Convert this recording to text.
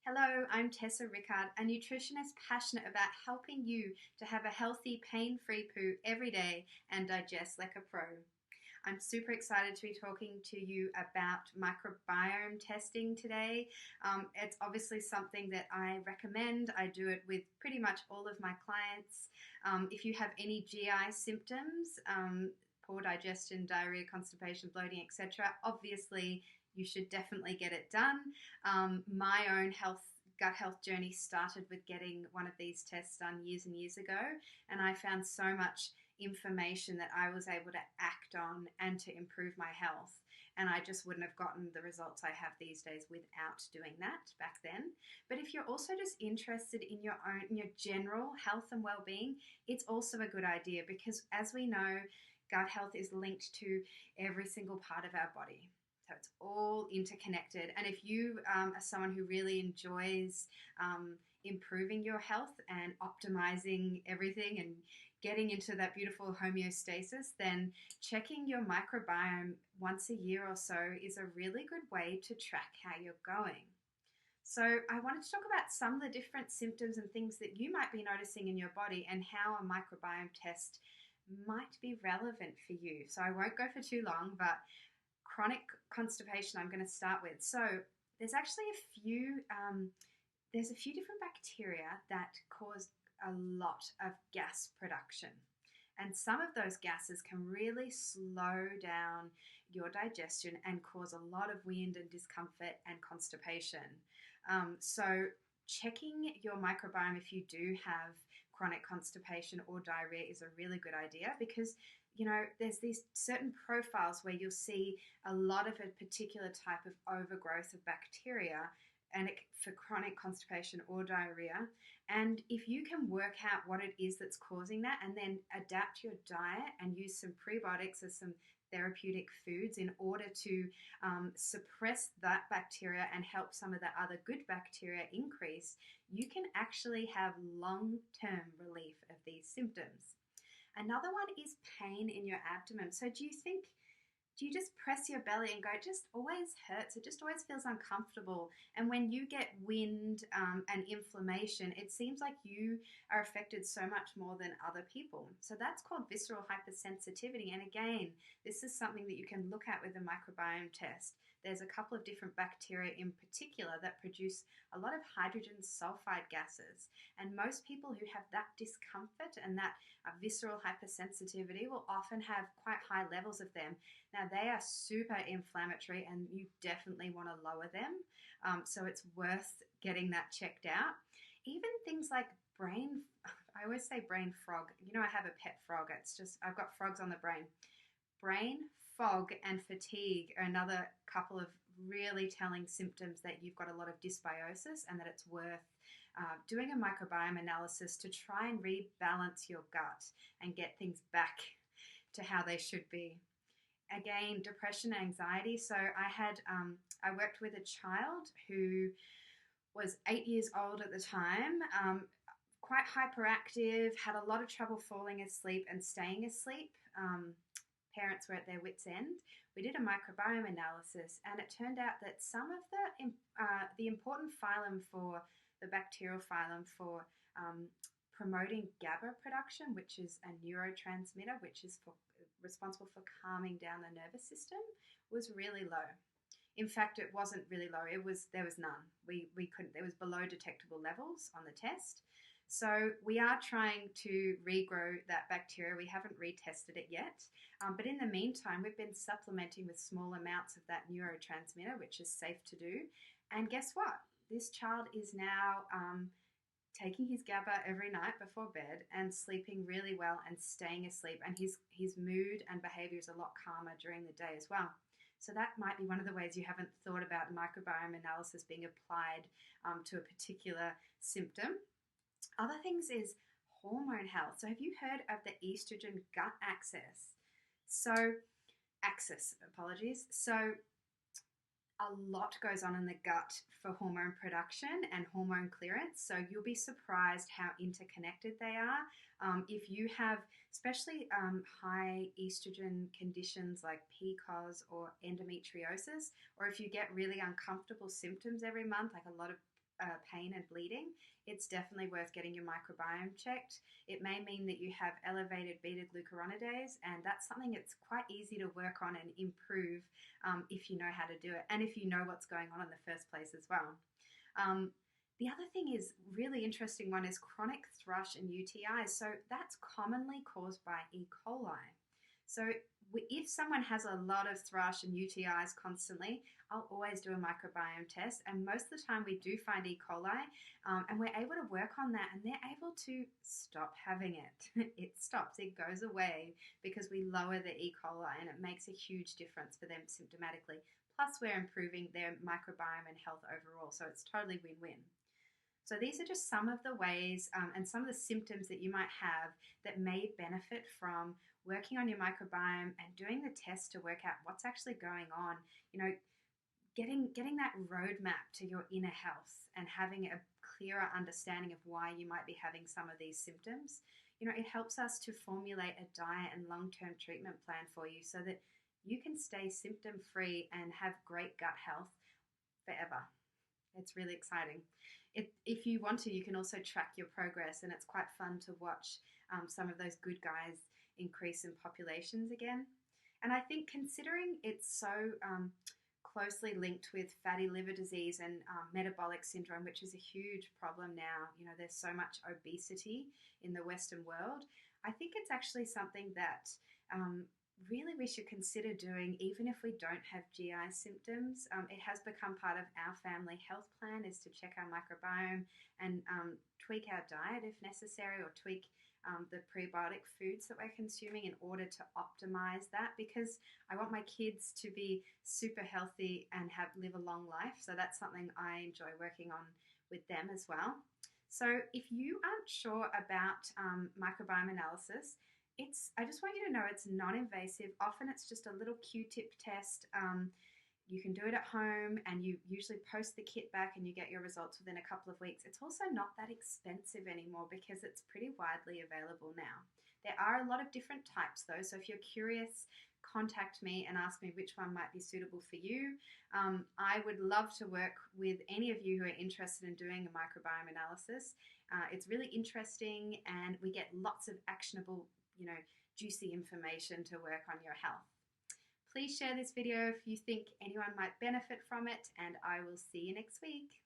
Hello, I'm Tessa Rickard, a nutritionist passionate about helping you to have a healthy, pain-free poo every day and digest like a pro. I'm super excited to be talking to you about microbiome testing today. It's obviously something that I recommend. I do it with pretty much all of my clients. If you have any GI symptoms, poor digestion, diarrhea, constipation, bloating, etc., obviously you should definitely get it done. My own gut health journey started with getting one of these tests done years and years ago, and I found so much information that I was able to act on and to improve my health. And I just wouldn't have gotten the results I have these days without doing that back then. But if you're also just interested in your general health and well-being, it's also a good idea because, as we know, gut health is linked to every single part of our body. So it's all interconnected. And if you are someone who really enjoys improving your health and optimizing everything and getting into that beautiful homeostasis, then checking your microbiome once a year or so is a really good way to track how you're going. So I wanted to talk about some of the different symptoms and things that you might be noticing in your body and how a microbiome test might be relevant for you. So I won't go for too long, but chronic constipation I'm going to start with. So there's actually there's a few different bacteria that cause a lot of gas production. And some of those gases can really slow down your digestion and cause a lot of wind and discomfort and constipation. So checking your microbiome if you do have chronic constipation or diarrhea is a really good idea because there's these certain profiles where you'll see a lot of a particular type of overgrowth of bacteria for chronic constipation or diarrhea. And if you can work out what it is that's causing that and then adapt your diet and use some prebiotics as some therapeutic foods in order to suppress that bacteria and help some of the other good bacteria increase, you can actually have long-term relief of these symptoms. Another one is pain in your abdomen. So do you just press your belly and go, it just always hurts, it just always feels uncomfortable? And when you get wind and inflammation, it seems like you are affected so much more than other people. So that's called visceral hypersensitivity. And again, this is something that you can look at with a microbiome test. There's a couple of different bacteria in particular that produce a lot of hydrogen sulfide gases. And most people who have that discomfort and that visceral hypersensitivity will often have quite high levels of them. Now, they are super inflammatory and you definitely want to lower them. So it's worth getting that checked out. Even things like I always say brain fog. I have a pet frog. It's just, I've got frogs on the brain. Brain fog and fatigue are another couple of really telling symptoms that you've got a lot of dysbiosis and that it's worth doing a microbiome analysis to try and rebalance your gut and get things back to how they should be. Again, depression, anxiety. So I worked with a child who was 8 years old at the time, quite hyperactive, had a lot of trouble falling asleep and staying asleep. Parents were at their wits' end. We did a microbiome analysis, and it turned out that some of the important phylum for the bacterial phylum for promoting GABA production, which is a neurotransmitter, which is responsible for calming down the nervous system, was really low. In fact, it wasn't really low. There was none. We couldn't. There was below detectable levels on the test. So we are trying to regrow that bacteria. We haven't retested it yet. But in the meantime, we've been supplementing with small amounts of that neurotransmitter, which is safe to do. And guess what? This child is now taking his GABA every night before bed and sleeping really well and staying asleep. And his mood and behavior is a lot calmer during the day as well. So that might be one of the ways you haven't thought about microbiome analysis being applied to a particular symptom. Other things is hormone health. So have you heard of the estrogen gut axis? So a lot goes on in the gut for hormone production and hormone clearance. So you'll be surprised how interconnected they are. If you have especially high estrogen conditions like PCOS or endometriosis, or if you get really uncomfortable symptoms every month, like a lot of pain and bleeding, it's definitely worth getting your microbiome checked. It may mean that you have elevated beta glucuronidase, and that's something that's quite easy to work on and improve if you know how to do it and if you know what's going on in the first place as well. The other thing is really interesting one is chronic thrush and UTIs. So that's commonly caused by E. coli. So if someone has a lot of thrush and UTIs constantly, I'll always do a microbiome test. And most of the time we do find E. coli, and we're able to work on that, and they're able to stop having it. It stops, it goes away because we lower the E. coli, and it makes a huge difference for them symptomatically. Plus, we're improving their microbiome and health overall. So it's totally win-win. So these are just some of the ways and some of the symptoms that you might have that may benefit from working on your microbiome and doing the test to work out what's actually going on. You know, getting that roadmap to your inner health and having a clearer understanding of why you might be having some of these symptoms. You know, it helps us to formulate a diet and long-term treatment plan for you so that you can stay symptom-free and have great gut health forever. It's really exciting. If you want to, you can also track your progress, and it's quite fun to watch some of those good guys increase in populations again. And I think considering it's so closely linked with fatty liver disease and metabolic syndrome, which is a huge problem now, you know, there's so much obesity in the Western world, I think it's actually something that really we should consider doing even if we don't have GI symptoms. It has become part of our family health plan is to check our microbiome and tweak our diet if necessary, or tweak the prebiotic foods that we're consuming in order to optimize that, because I want my kids to be super healthy and live a long life. So that's something I enjoy working on with them as well. So if you aren't sure about microbiome analysis, I just want you to know it's non-invasive. Often it's just a little Q-tip test. You can do it at home, and you usually post the kit back and you get your results within a couple of weeks. It's also not that expensive anymore because it's pretty widely available now. There are a lot of different types though, so if you're curious, contact me and ask me which one might be suitable for you. I would love to work with any of you who are interested in doing a microbiome analysis. It's really interesting, and we get lots of actionable, juicy information to work on your health. Please share this video if you think anyone might benefit from it, and I will see you next week.